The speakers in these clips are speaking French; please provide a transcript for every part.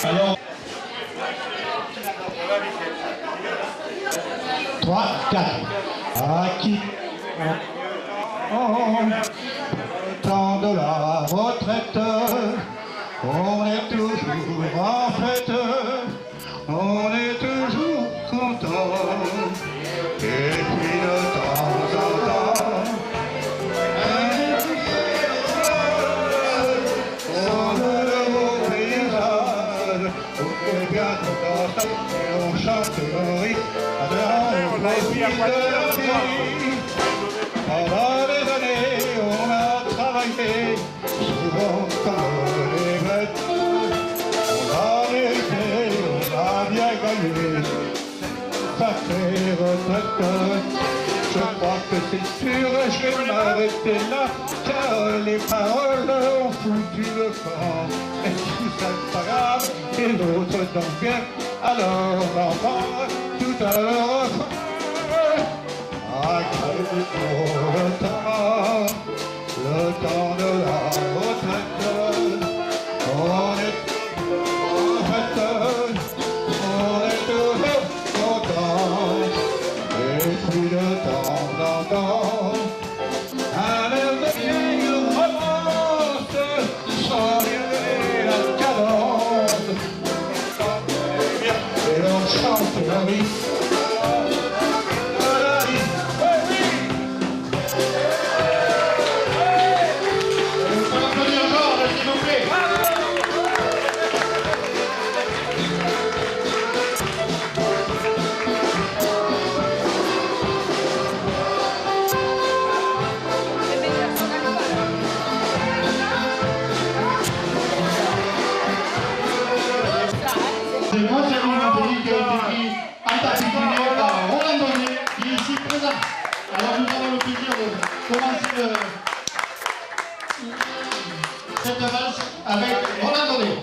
Alors, 3, 4. À qui temps de la retraite, on est toujours en fête, on est toujours content. Et puis de temps en temps, on chante le rythme de la vie. Pendant des années, on a travaillé, souvent comme des bêtes. On a mérité, on a bien gagné, sacrée retraite. Je crois que c'est sûr, je vais m'arrêter là, car les paroles ont foutu le camp. Et tout ça c'est pas grave, et l'autre danse bien, alors l'enfant tout à l'heure. Ah, crédit pour le temps de la retraite. On est en fête, on est toujours content. Et puis de temps en temps, un air de vieille romance, sans lever la cadence. Et l'on chante la vie. Moi, c'est une mélodie qui a été écrite en particulier par Roland Donnet, qui est ici présent. Alors, nous avons le plaisir de commencer cette valse avec Roland Donnet.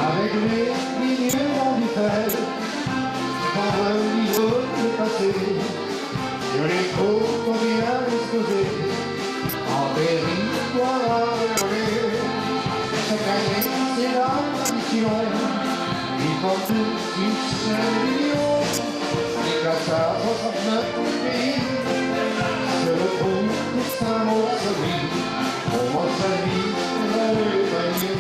Avec les lignes dans du fer, dans un livre de passé, je les trouve bien exposés, en territoire à regarder. Chaque année, c'est la tradition, ils font tous 6 millions, les classes à 69 pays, c'est le trou de Saint-Maur-sa-Vie, on voit sa vie dans le panier.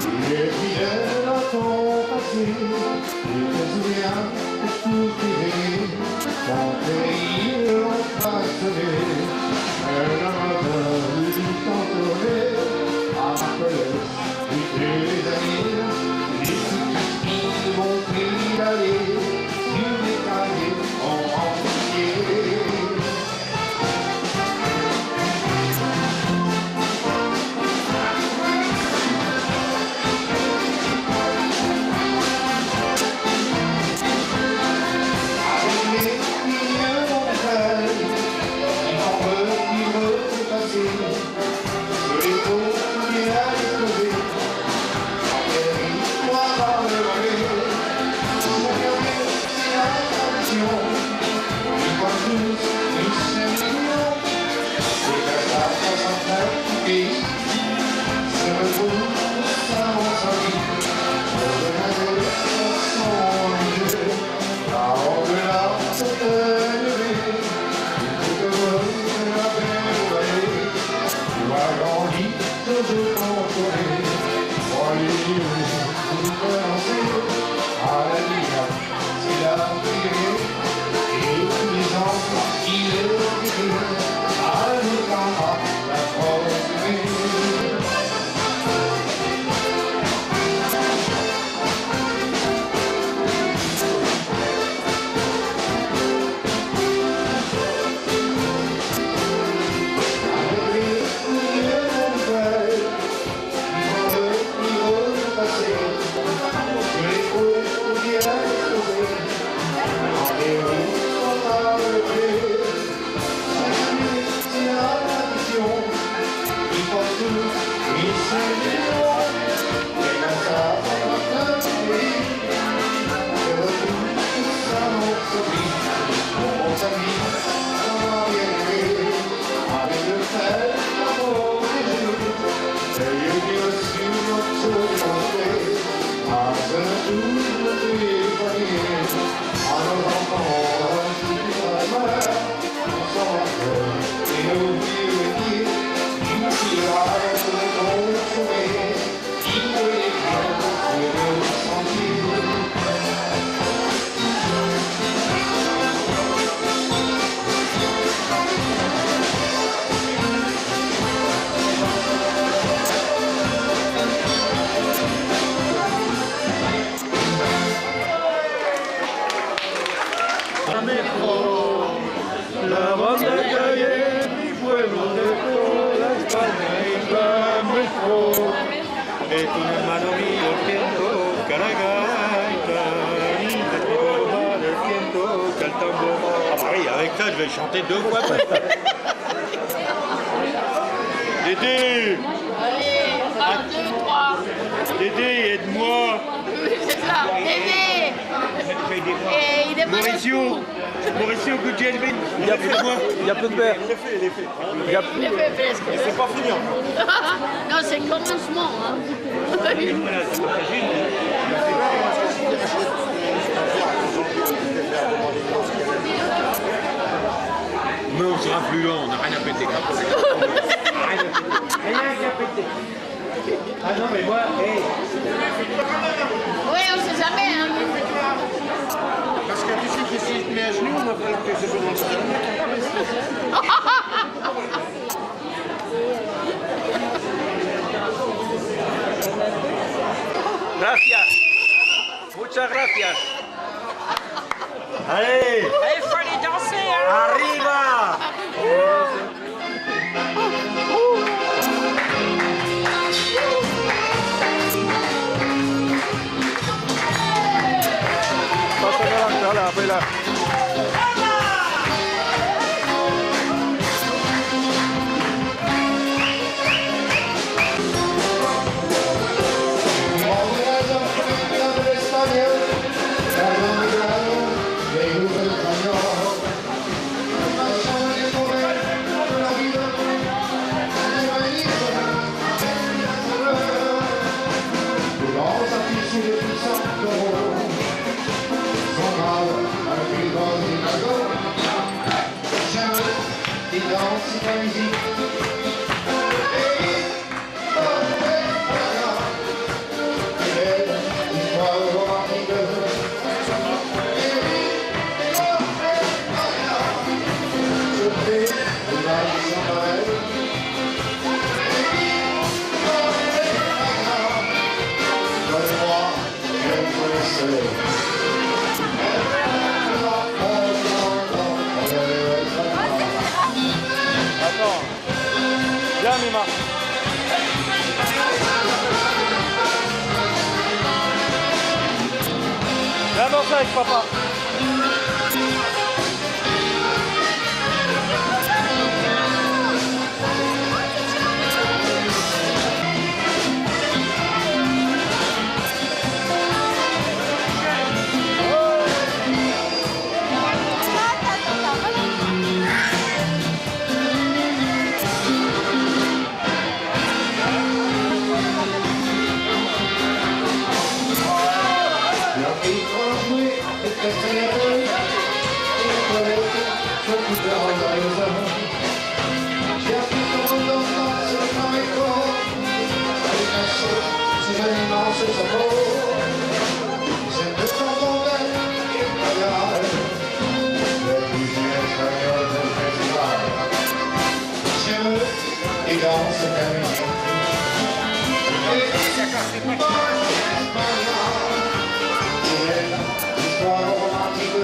Il est fidèle à ton passé, il te souvient de tout tes ton pays l'ont passionné. Un amateur du cantonné, à Marcolès, et les amis, les petits qui m'ont pris d'aller sur les cahiers en entier. Je una mano mía el viento, que la gaita, el viento, que el tambor. Ah bah oui, avec ça, je vais chanter 2 fois. Dédé! Allez, 1, 2, 3. Dédé, aide-moi! C'est ça, Dédé. Et il est Mauricio! Mauricio Guggenheim! Il y a peu de verre. Il est fait. Il est fait presque. C'est pas fini encore. Non, c'est le commencement. Hein. Mais on sera plus lent, on n'a rien à péter. Rien qu'à péter. Ah non, mais moi, hey. Oui, on sait jamais. Hein. Parce que tu sais que si je te mets à genoux, on va falloir que ce soit dans le style. Gracias. Muchas gracias. Allez! Il faut aller danser, hein. Arriva! Pasa adelante, hala, vela. Attends. Viens, Mima. Viens danser avec papa. Et dans cette musique, l'histoire romantique.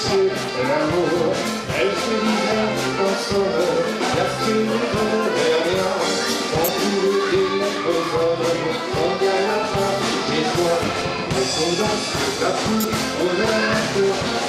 L'amour, elle se disait en sauveur, la fumée derrière, on pouvait dire aux hommes, on gagne la fin, j'ai soif, on danse, la foule, on aime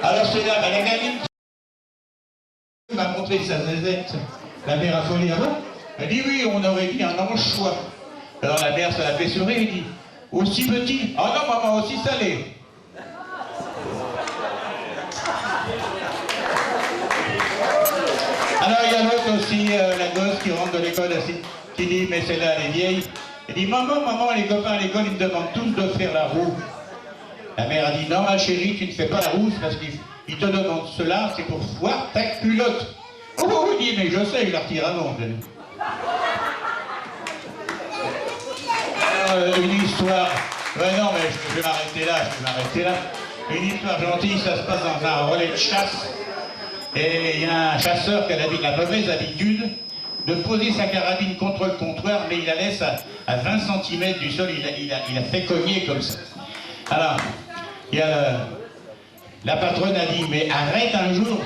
Alors c'est là, la gamine m'a montré sa zézette. La mère affolée, ah bon? Elle dit oui, on aurait dit un anchois. Alors la mère, ça l'a fait sourire, elle dit aussi petit? Ah non maman, aussi salé. Alors il y a l'autre aussi, la gosse qui rentre de l'école, qui dit mais celle-là elle est vieille. Elle dit maman, les copains à l'école ils me demandent tous de faire la roue. La mère a dit non ma chérie, tu ne fais pas la roue parce qu'ils te demandent cela, c'est pour voir ta culotte. Oh il dit mais je sais, il la retire avant. Alors, une histoire, ouais non mais je vais m'arrêter là, Une histoire gentille, ça se passe dans un relais de chasse. Et il y a un chasseur qui a la mauvaise habitude de poser sa carabine contre le comptoir, mais il la laisse à 20 cm du sol, il a fait cogner comme ça. Alors, il y a la patronne a dit, mais arrête un jour,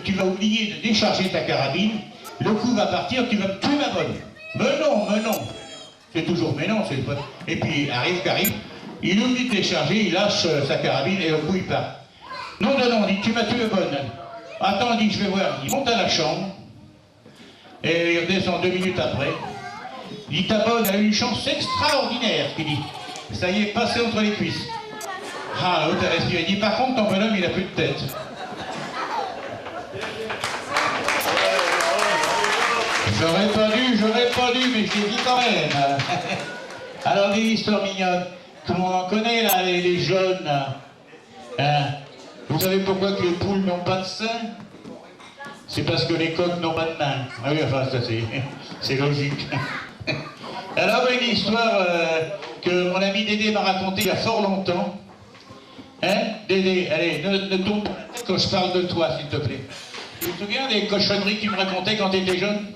tu vas oublier de décharger ta carabine, le coup va partir, tu vas me tuer ma bonne. Mais non. C'est toujours mais non, c'est pas... Et puis, qu'arrive, il oublie de décharger, il lâche sa carabine et au coup il part. Non, dit, tu m'as tué bonne. Attends, dit, je vais voir. Il monte à la chambre, et il redescend 2 minutes après. Il dit, ta bonne a eu une chance extraordinaire, il dit. Ça y est, passé entre les cuisses. Ah, l'autre a respiré. Il dit, par contre, ton bonhomme, il a plus de tête. J'aurais pas dû, mais je l'ai dit quand même. Alors, des histoires mignonnes. Tout le monde en connaît, là, les jaunes, là. Hein? Vous savez pourquoi que les poules n'ont pas de sein? C'est parce que les coqs n'ont pas de main. Ah oui, enfin, ça c'est logique. Alors, une histoire que mon ami Dédé m'a racontée il y a fort longtemps. Hein, Dédé, allez, ne tombe pas quand je parle de toi, s'il te plaît. Tu te souviens des cochonneries que tu me racontais quand tu étais jeune?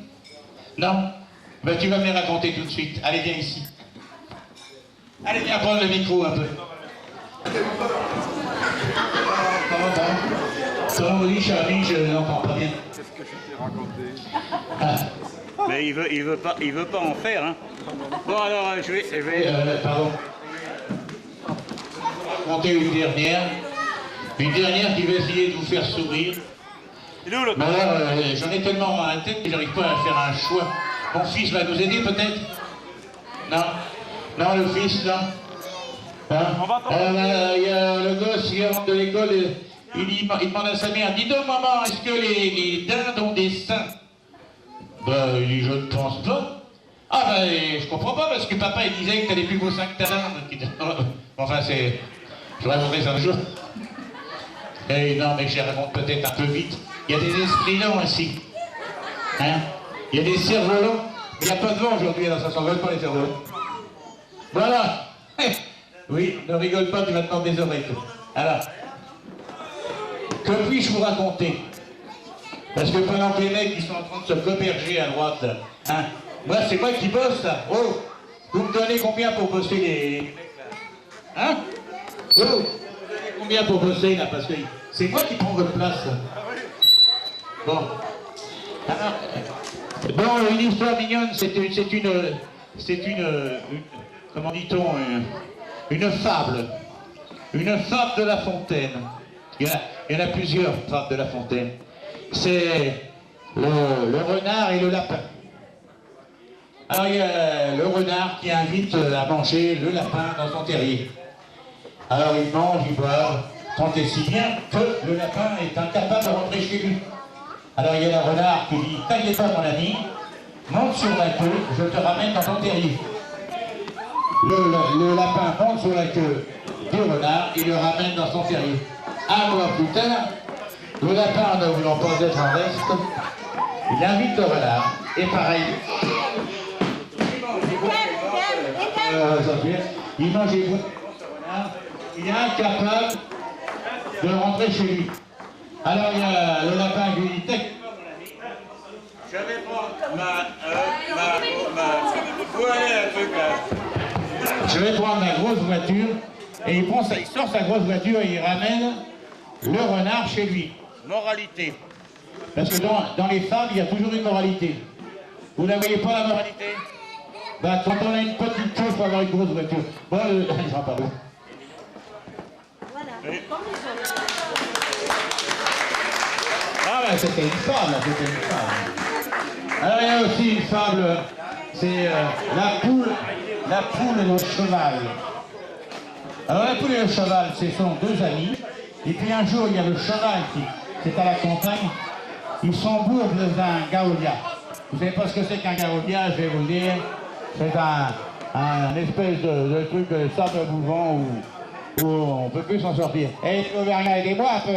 Non? Ben, tu vas me les raconter tout de suite. Allez, viens ici. Allez, viens prendre le micro un peu. Comment vous dites, Charlie, je n'entends pas bien. Qu'est-ce que je t'ai raconté? Ah. Mais il veut pas en faire, hein. Bon alors, je vais... pardon. Raconter une dernière qui va essayer de vous faire sourire. Mais alors, j'en ai tellement à la tête que j'arrive pas à faire un choix. Mon fils va nous aider peut-être? Non, le fils, non. Hein? Il y a le gosse qui rentre de l'école, il demande à sa mère, dis donc maman, est-ce que les dindes ont des seins? Ben, il dit, je ne pense pas. Ah ben, je comprends pas, parce que papa, il disait que t'as les plus beaux seins que ta dinde. Enfin, c'est... Je raconterai ça un jour. Eh non, mais je raconte peut-être un peu vite. Il y a des esprits lents ici. Hein? Il y a des cerfs-volants. Mais il n'y a pas de vent aujourd'hui, alors ça s'envole pas les cerfs-volants. Voilà. Oui, ne rigole pas, tu vas te tendre des oreilles. Alors, que puis-je vous raconter? Parce que pendant que les mecs ils sont en train de se goberger à droite, hein, moi c'est moi qui bosse là. Oh, vous me donnez combien pour bosser les mecs là? Hein? Oh, vous me donnez combien pour bosser là? Parce que c'est moi qui prends votre place. Bon. Alors, bon, une histoire mignonne, c'est une, comment dit-on, une fable. Une fable de La Fontaine. Il y en a plusieurs fables de La Fontaine. C'est le renard et le lapin. Alors il y a le renard qui invite à manger le lapin dans son terrier. Alors il mange, il boit, tant et si bien que le lapin est incapable de rentrer chez lui. Alors il y a le renard qui dit, t'inquiète pas mon ami, monte sur la queue, je te ramène dans ton terrier. Le lapin monte sur la queue du renard, il le ramène dans son terrier. Un mois plus tard, le lapin, ne voulant pas être en reste, il invite le renard. Et pareil, il mange les bouts de renard, il est incapable de rentrer chez lui. Alors il y a le lapin qui lui dit, je vais prendre je vais prendre ma grosse voiture, et il sort sa grosse voiture et il ramène le renard chez lui. Moralité. Parce que dans les fables, il y a toujours une moralité. Vous ne la voyez pas, la moralité? Bah, quand on a une petite queue, il faut avoir une grosse voiture. Bon, je rentre pas où. Voilà. Oui. Ah ben, c'était une fable, c'était une fable. Alors, il y a aussi une fable, c'est la poule et le cheval. Alors, la poule et le cheval, ce sont deux amis. Et puis un jour, il y a le cheval qui, c'est à la campagne, ils s'embourbent d'un gaolia. Vous savez pas ce que c'est qu'un gaolia, je vais vous le dire. C'est un espèce de truc de sable mouvant où on peut plus s'en sortir. Et Auvergnat, aidez-moi un peu.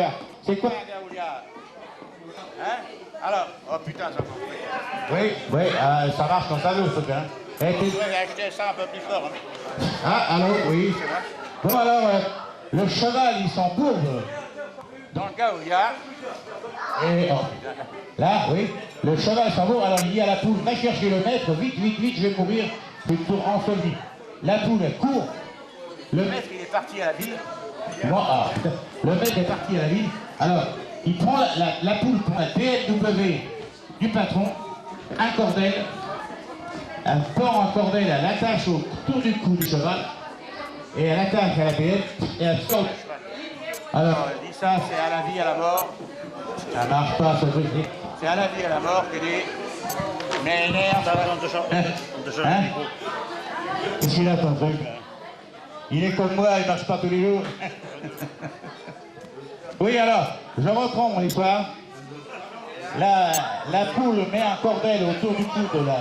C'est quoi un gaolia? Hein? Alors, oh putain, ça marche. Oui, ça marche comme ça, vous, hein. Et tu devrais acheter ça un peu plus fort. Hein. Ah, allô, oui, c'est vrai. Bon alors, le cheval, il s'embourbe dans le gaolia. Et là, oui, le cheval s'embourbe. Alors il dit à la poule, va chercher le maître, vite, vite, vite, je vais mourir. Je vais tout enseveli. La poule, elle court. Le maître, il est parti à la ville. Bon, le maître est parti à la ville. Alors, il prend la poule prend la BMW du patron, un cordel, un port en cordel, elle l'attache autour du cou du cheval. Et elle attache à la BF et elle saute. Alors, elle dit ça, c'est à la vie, à la mort. Ça marche pas, ce truc. C'est à la vie, à la mort qu'elle dit. Mais merde, on te change. Hein? Qu'est-ce qu'il a, ton truc? Il est comme moi, il marche pas tous les jours. Oui, alors, je reprends mon histoire. La poule met un cordel autour du cou de la...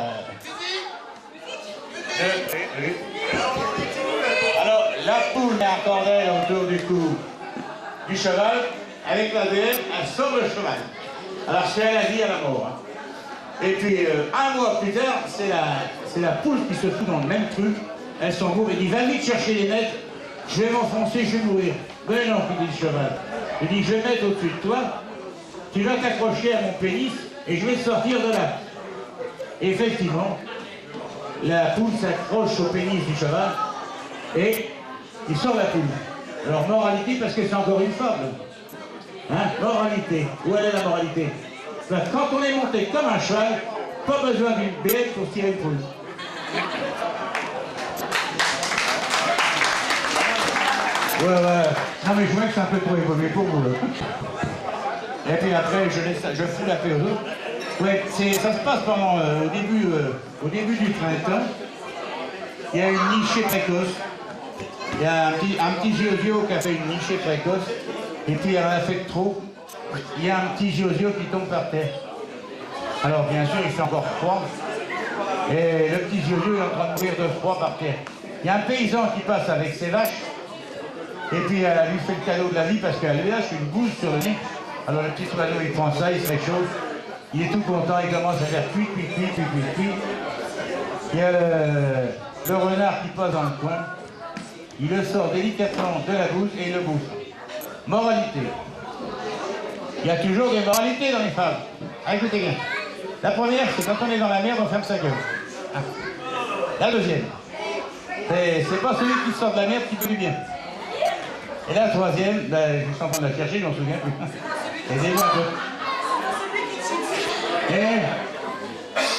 Alors, la poule met un cordel autour du cou du cheval, avec la BF, elle sauve le cheval. Alors, c'est à la vie, à la mort. Hein. Et puis, un mois plus tard, c'est la poule qui se fout dans le même truc. Elle s'embourbe et dit, va vite chercher les maîtres, je vais m'enfoncer, je vais mourir. Mais non, dit le cheval. Il dit, je vais mettre au-dessus de toi, tu vas t'accrocher à mon pénis et je vais te sortir de là. Et effectivement, la poule s'accroche au pénis du cheval et il sort la poule. Alors, moralité, parce que c'est encore une fable. Hein? Moralité. Où elle est la moralité? Ben, quand on est monté comme un cheval, pas besoin d'une bête pour tirer une poule. Ouais. Non mais je vois que c'est un peu trop évolué pour vous là. Et puis après je fous la paix aux autres. Ouais, ça se passe pendant au début du printemps. Il y a une nichée précoce. Il y a un petit ziozio qui a fait une nichée précoce. Et puis elle en a fait trop. Il y a un petit ziozio qui tombe par terre. Alors bien sûr, il fait encore froid. Et le petit Jojo est en train de mourir de froid par terre. Il y a un paysan qui passe avec ses vaches. Et puis elle lui fait le cadeau de la vie parce qu'elle lui lâche une bouse sur le nez. Alors le petit oiseau, il prend ça, il se réchauffe. Il est tout content, il commence à faire cuit. Il y a le renard qui passe dans le coin. Il le sort délicatement de la bouse et il le bouffe. Moralité. Il y a toujours des moralités dans les fables. Ah, écoutez bien. La première, c'est quand on est dans la merde, on ferme sa gueule. Ah. La deuxième, c'est pas celui qui sort de la merde qui fait du bien. Et la troisième, ben, je suis en train de la chercher, je m'en souviens plus. Aidez-moi un peu.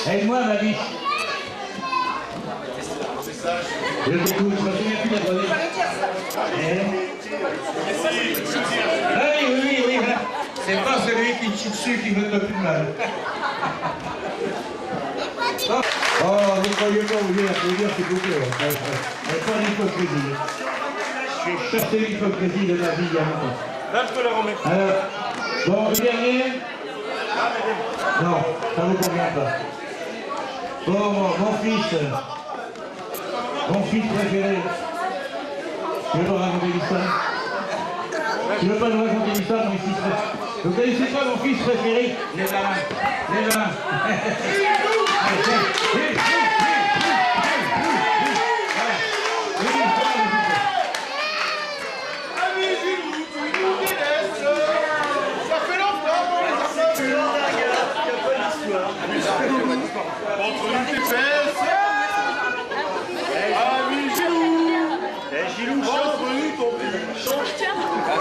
Aide-moi, ma biche. Je t'écoute, je me souviens plus de la troisième. Oui, voilà. C'est pas celui qui chie dessus qui veut te plus de mal. Oh, vous croyez pas vous dire s'il vous plaît. Pas l'hypocrisie. J'ai cherché l'hypocrisie de la vie il y a longtemps. Là, je peux la remettre. Alors, bon, le dernier. Non, ça vous convient pas. Bon, mon fils préféré. Je vais pas raconter l'histoire. Je ne veux pas nous raconter l'histoire de mon fils préféré. Vous connaissez pas mon fils préféré? Les mains.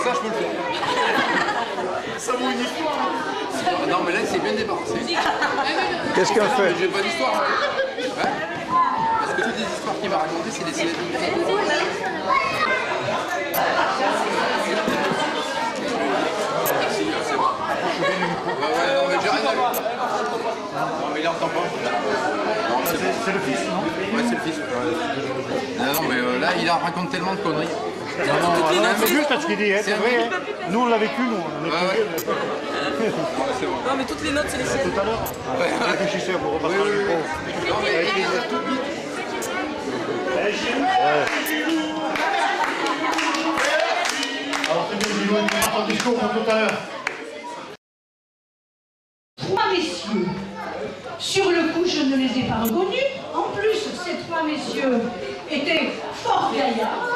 Ça, je peux le faire. Ça vaut une histoire. Non, mais là, c'est bien débarrassé. Qu'est-ce qu'elle fait? J'ai pas d'histoire. Ouais. Parce que toutes les histoires qu'il m'a racontées, c'est des célébrités. Ouais, non, mais j'ai rien à lui. Non, mais il entend pas. C'est le fils, non? Ouais, c'est le fils. Non, mais là, il en raconte tellement de conneries. C'est juste ce qu'il dit, c'est vrai. Nous, on l'a vécu, nous. Non, mais toutes les notes, c'est les siennes. Tout à l'heure. Réfléchissez, vous repassez le micro. Non, mais il les a tout vite. Alors, c'est bien, je vais faire un discours pour tout à l'heure. Trois messieurs. Sur le coup, je ne les ai pas reconnus. En plus, ces trois messieurs étaient fort gaillards.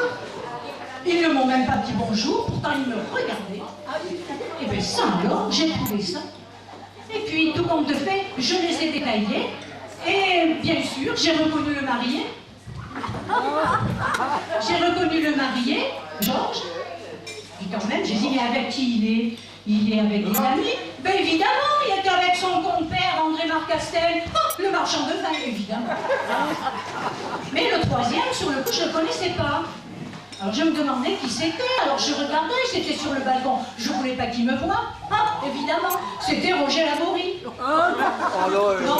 Ils ne m'ont même pas dit bonjour, pourtant ils me regardaient. Et bien ça alors, j'ai trouvé ça. Et puis, tout compte fait, je les ai détaillés. Et bien sûr, j'ai reconnu le marié. J'ai reconnu le marié, Georges. Et quand même, j'ai dit, mais avec qui il est? Il est avec des amis. Ben évidemment, il est avec son compère André Marcastel, le marchand de vin, évidemment. Mais le troisième, sur le coup, je ne le connaissais pas. Alors je me demandais qui c'était, alors je regardais, c'était sur le balcon, je ne voulais pas qu'il me voie. Ah, évidemment, c'était Roger Laborie. Non.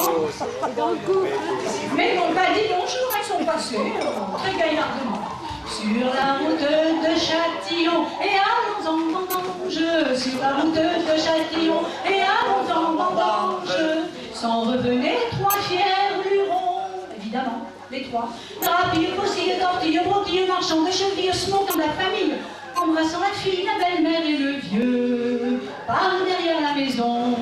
Mais ils m'ont pas dit bonjour, ils sont passés, très gaillardement. Sur la route de Châtillon, et allons en vendange. Sur la route de Châtillon, et allons en vendange. S'en revenaient trois fiers lurons, évidemment. Les trois. Rapide, faucille, tortille, broquille, marchand de chevilles, se montant de la famille, embrassant la fille, la belle-mère et le vieux, par derrière la maison.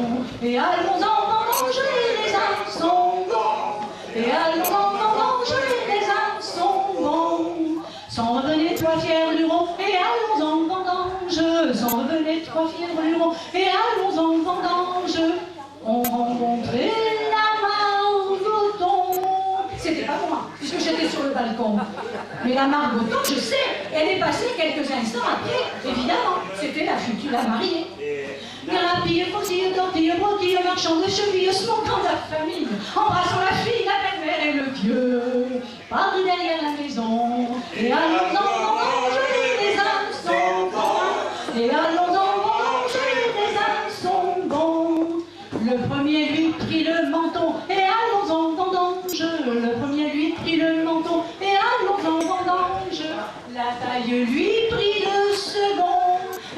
Et allons en vendange, les uns sont bons. Et allons en vendange, les uns sont bons. S'en revenaient trois fiers lurons, et allons en vendange. S'en revenaient trois fiers lurons, et allons en vendange. On rencontrait la Margoton. C'était pas moi, puisque j'étais sur le balcon. Mais la Margoton, je sais, elle est passée quelques instants après, évidemment. C'était la future mariée. Rapide, faucille, tortille, broquille, marchand de chevilles, se montant de la famille, embrassant la fille, la belle-mère et le vieux, par derrière la maison. Et allons en vendange, les uns sont bons. Et allons en vendange, les uns sont bons. Le premier lui prit le menton, et allons en vendange. Le premier lui prit le menton, et allons en vendange. La taille lui prit le second.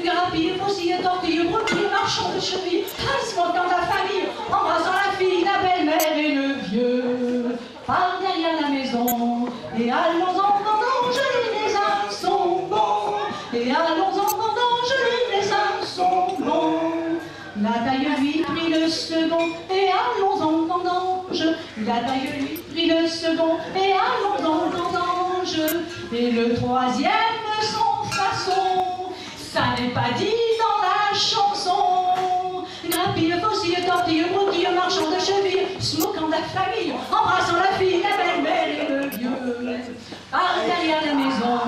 Rapide, faucille, tortille, broquille, marchand de chevilles, se montant de la famille, embrassant la fille, Et allons-en vendange, les raisins sont bons. Et allons-en vendange, les raisins sont bons. La taille lui prit le second, et allons-en vendange. La taille lui prit le second, et allons-en vendange. Et le troisième sans façon, ça n'est pas dit dans la chanson. Grappille, faucille, tortille, broutille, marchand de cheville, smoquant la famille, embrassant la fille, la belle-mère et le vieux. Par derrière la maison,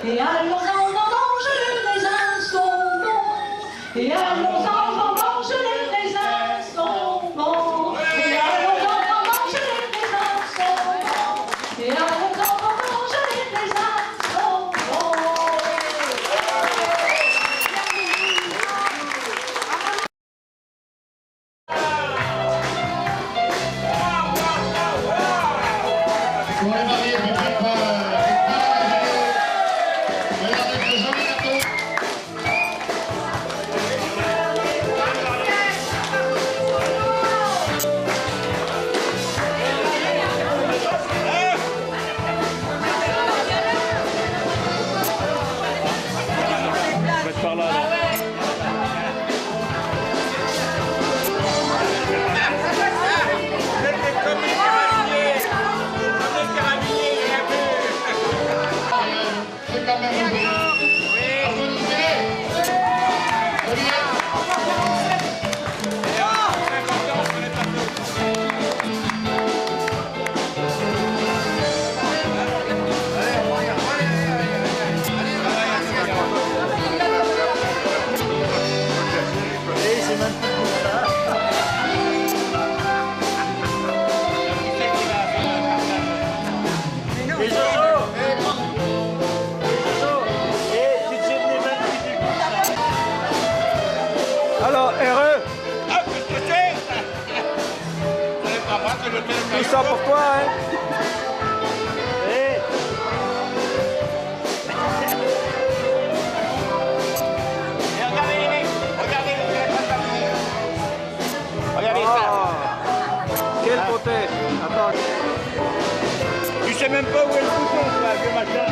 et allons-en vendange, les raisins sont bons. Et allons-en vendange, les raisins sont bons. Et allons-en vendange, les raisins sont bons. Et allons-en vendange, les raisins sont bons. Pour les mariés, je prépare avec les jolies gâteaux. Mettre par là. C'est quand même beau. Alors, heureux, tout ça pour toi, hein? Eh. Regardez ça. Quelle beauté. Attends. Tu sais même pas où est le bouton, toi, vieux machin.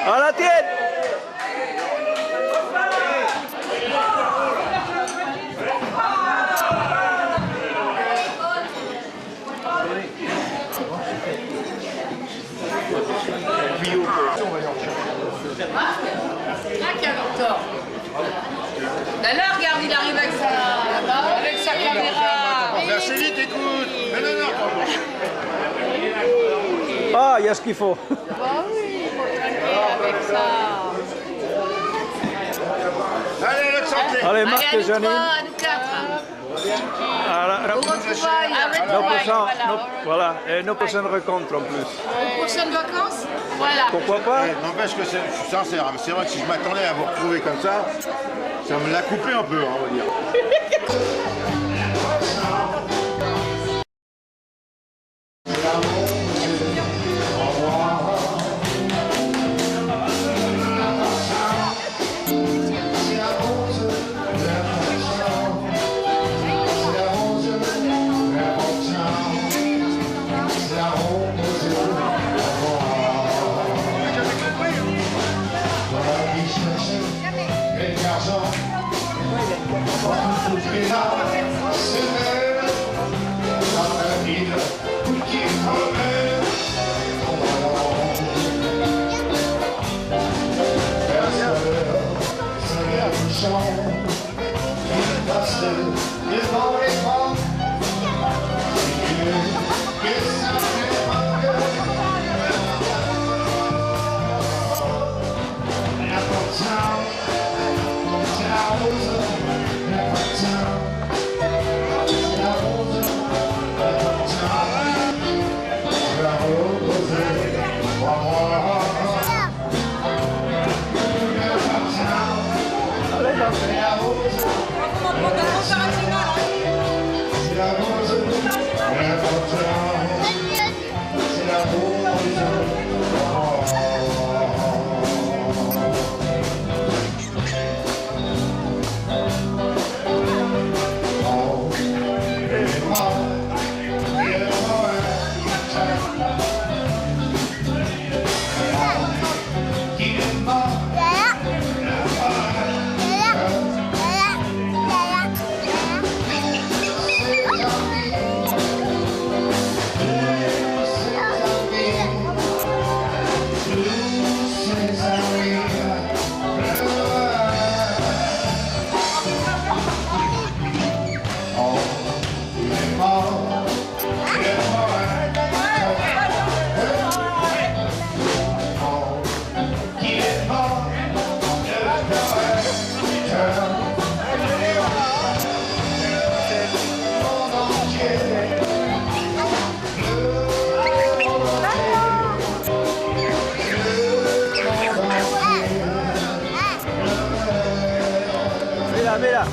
À la tienne. Là, regarde, il arrive avec sa caméra. Assez vite, écoute. Non. Ah, il y a ce qu'il faut. Bah oui, il faut traquer avec ça. Allez, l'autre santé. Allez, Marc et Janine. Nous quatre. Au prochain, voilà, et nos prochaines rencontres en plus. Aux prochaines vacances. Voilà. Pourquoi pas? N'empêche que je suis sincère, mais c'est vrai que si je m'attendais à vous retrouver comme ça me l'a coupé un peu, on va dire. Devant les grands, c'est la rose. Mets-la.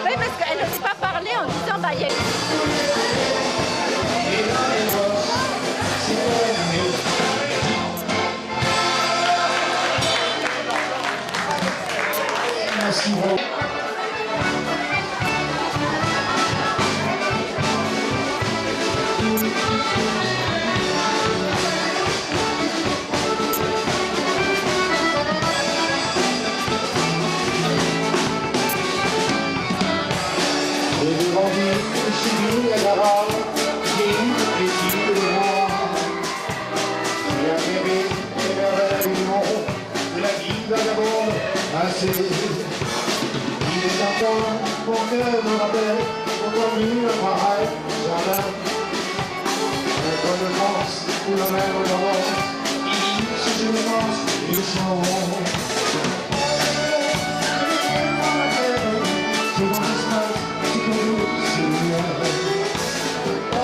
Oui, parce qu'elle n'ose pas parler en disant bah, il y a... Il est un temps pour que me rappelle encore mieux un pareil jardin. Comme le pense ou le même moment, si je le pense, ils sont. C'est dans l'espace, c'est pour nous, c'est bien. Oh,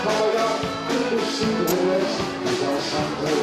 regarde, le sud de l'ouest, les enchantés.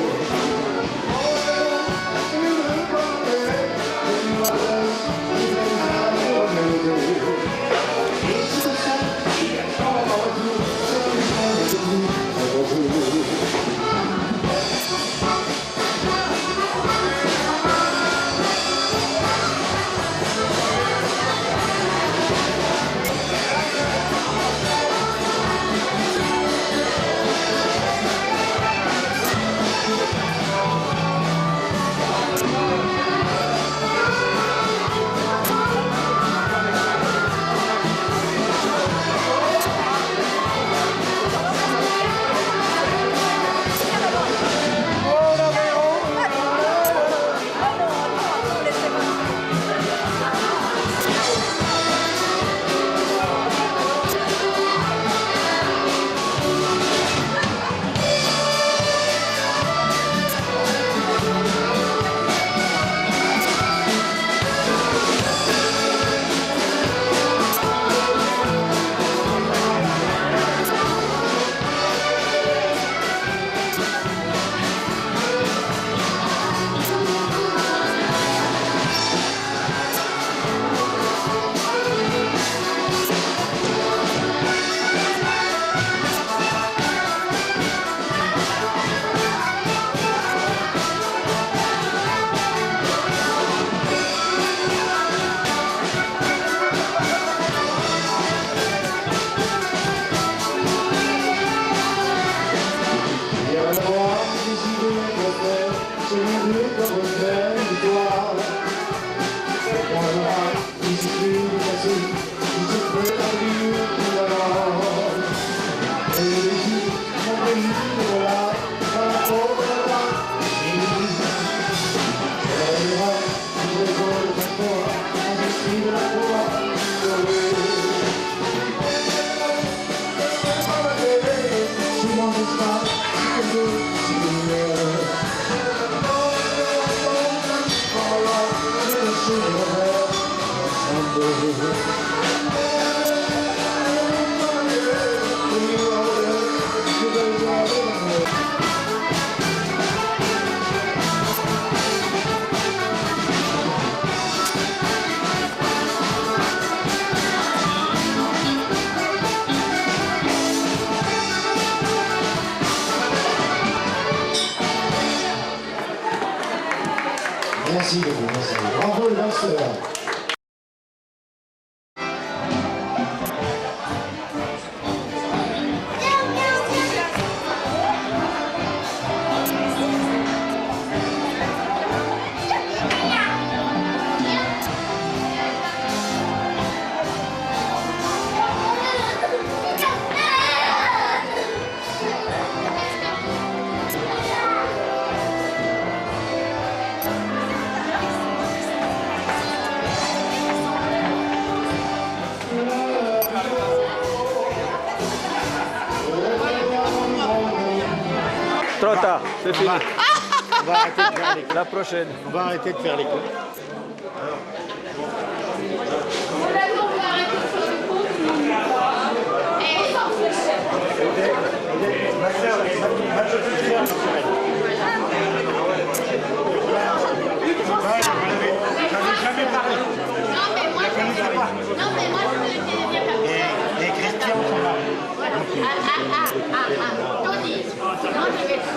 Merci beaucoup, merci. Bravo les danseurs. Trop tard, c'est fini. On va arrêter de faire les coups. La prochaine. On va arrêter de faire les coups. Jamais parlé. Non, mais moi, je ne pas. Non, mais moi, je voulais dire comme ça. Et Christian, son mari. Tony. Non, je vais te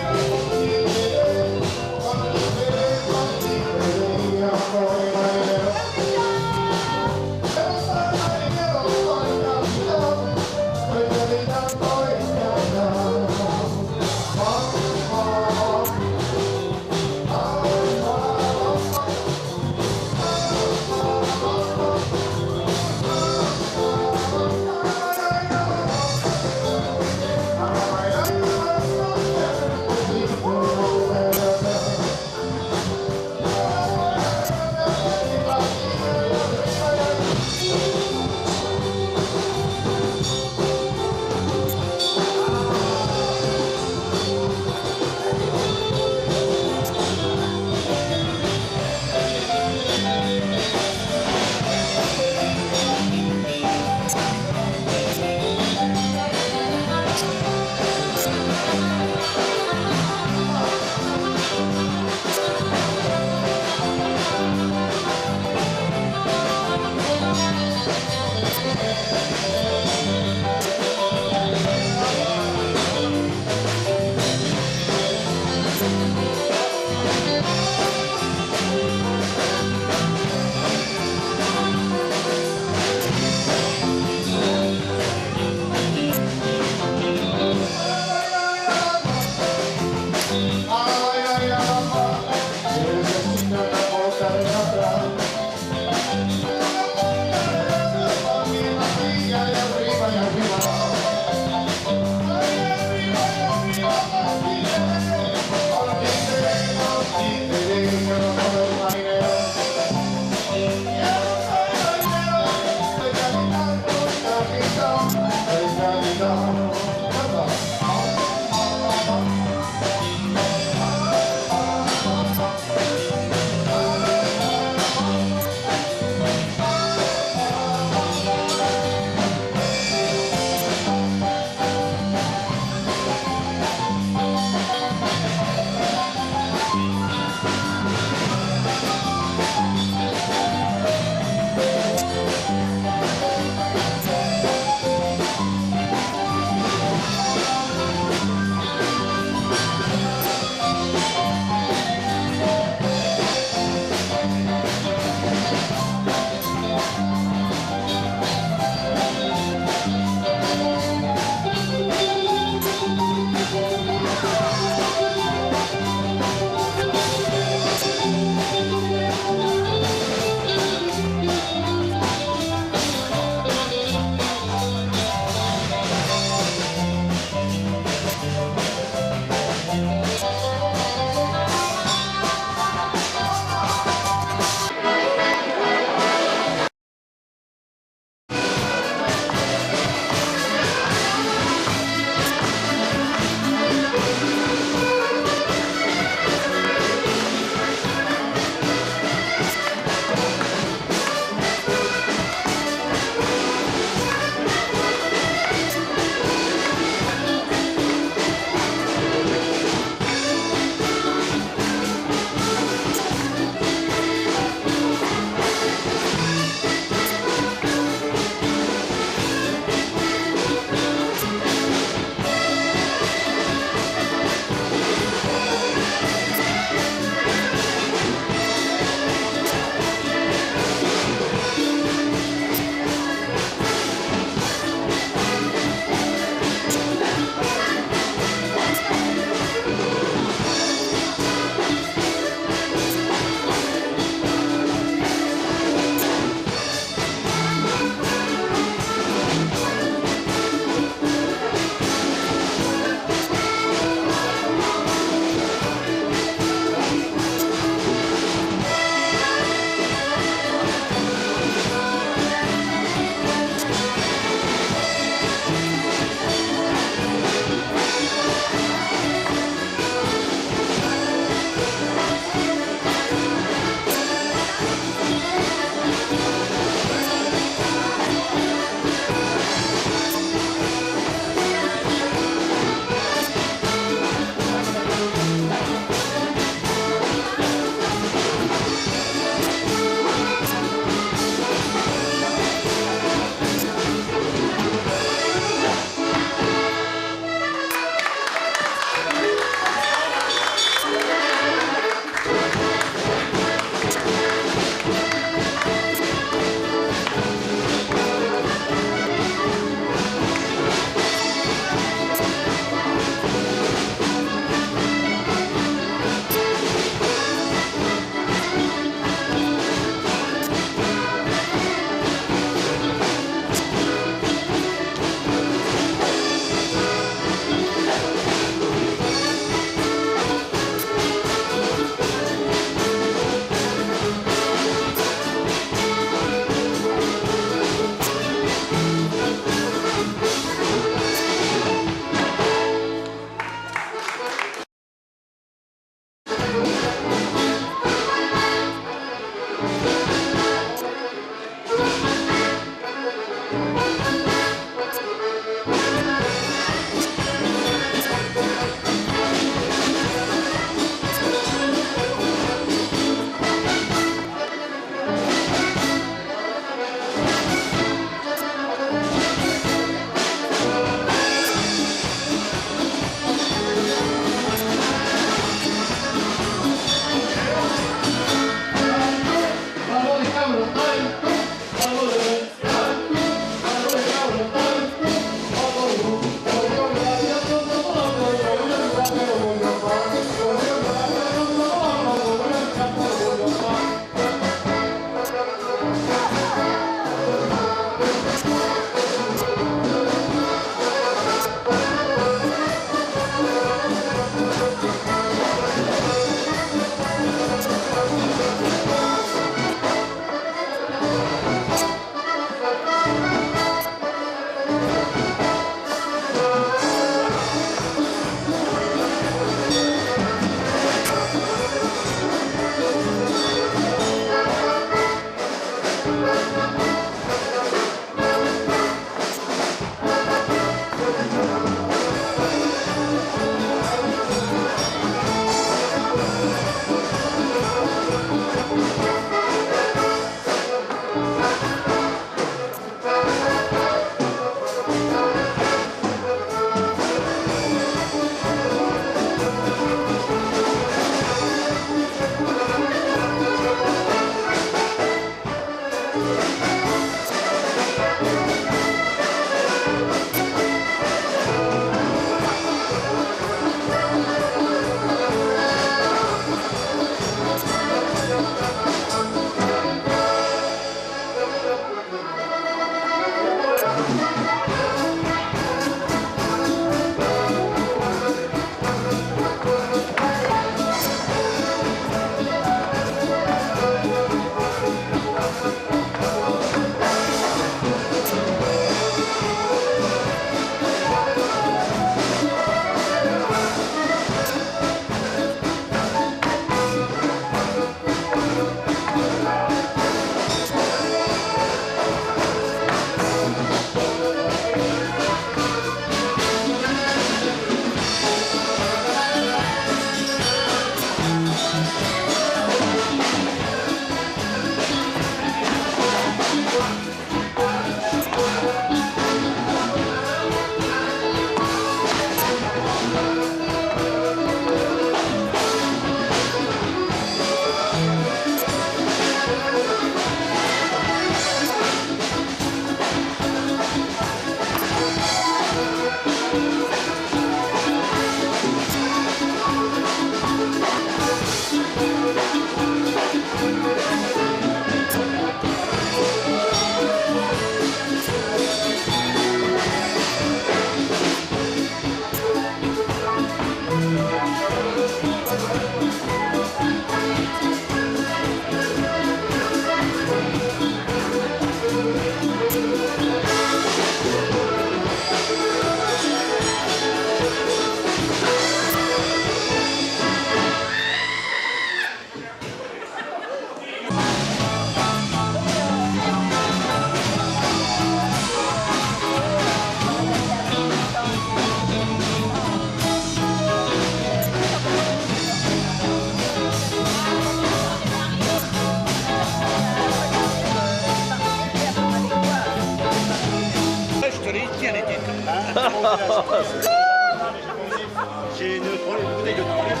J'ai une bouteille de 3 litres.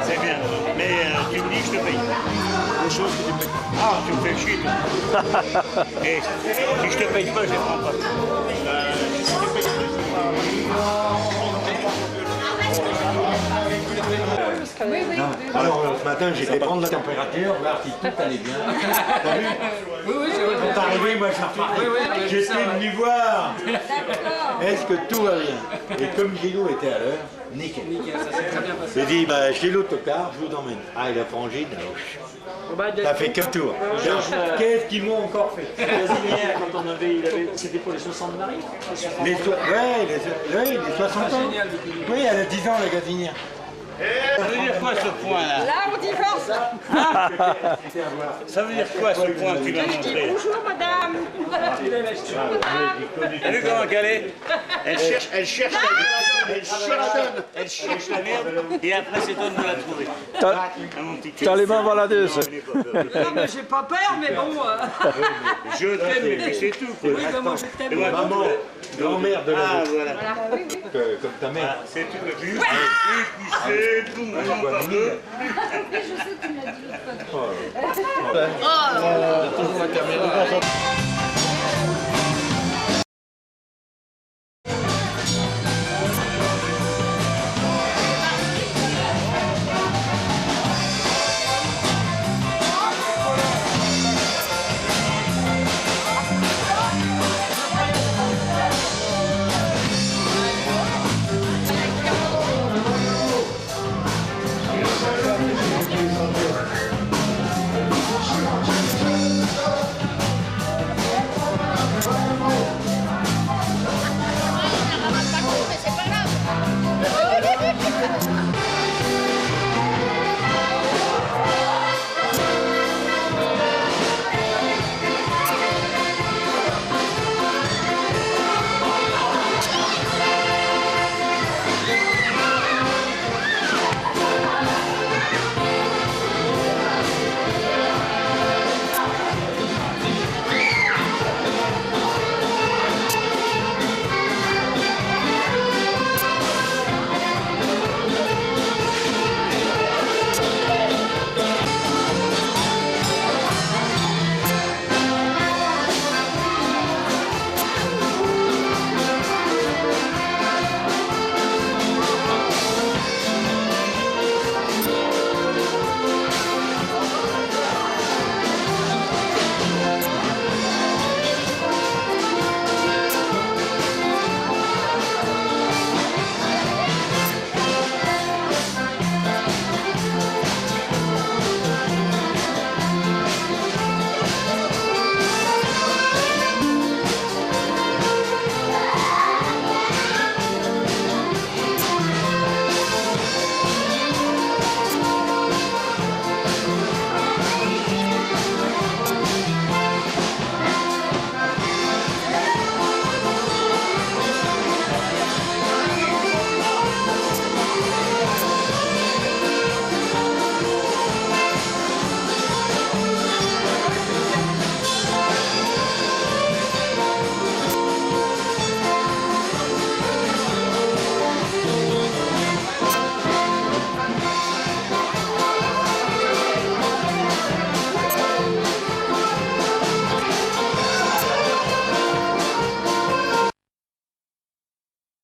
C'est bien. Mais tu me dis que je te paye. Les choses que tu payes. Ah, tu me fais chier. Et si je te paye pas, je ne prends pas. Si je te paye pas, Alors, ce matin, j'étais prendre la température, voir si tout allait bien. T'as vu? Oui, oui, c'est vrai. Quand t'es arrivé, moi, ça parlait. J'étais venu voir. Est-ce que tout va bien? Et comme Gilou était à l'heure, nickel. Ça s'est très bien passé. J'ai dit, bah, chez l'autocard, je vous emmène. Ah, il a frangé, ça fait qu'un tour. Qu'est-ce qu'ils m'ont encore fait? La gazinière, quand on avait, c'était pour les 60 maris. Les 60 ans. Oui, elle a 10 ans, la gazinière. ça veut dire quoi ce point-là? Là, on divorce. Ça veut dire quoi ce point que tu m'as montré? Bonjour, madame. T'as vu comment qu'elle est? Elle cherche la merde et après c'est toi de me la trouver. T'as les mains baladeuses. Non, mais j'ai pas peur, mais bon. Je t'aime et puis c'est tout. Oui, ben moi, je t'aime. Maman, grand-mère de la Ah voilà. comme ta mère. C'est tout le but. Et puis c'est tout. On en parle. Oh,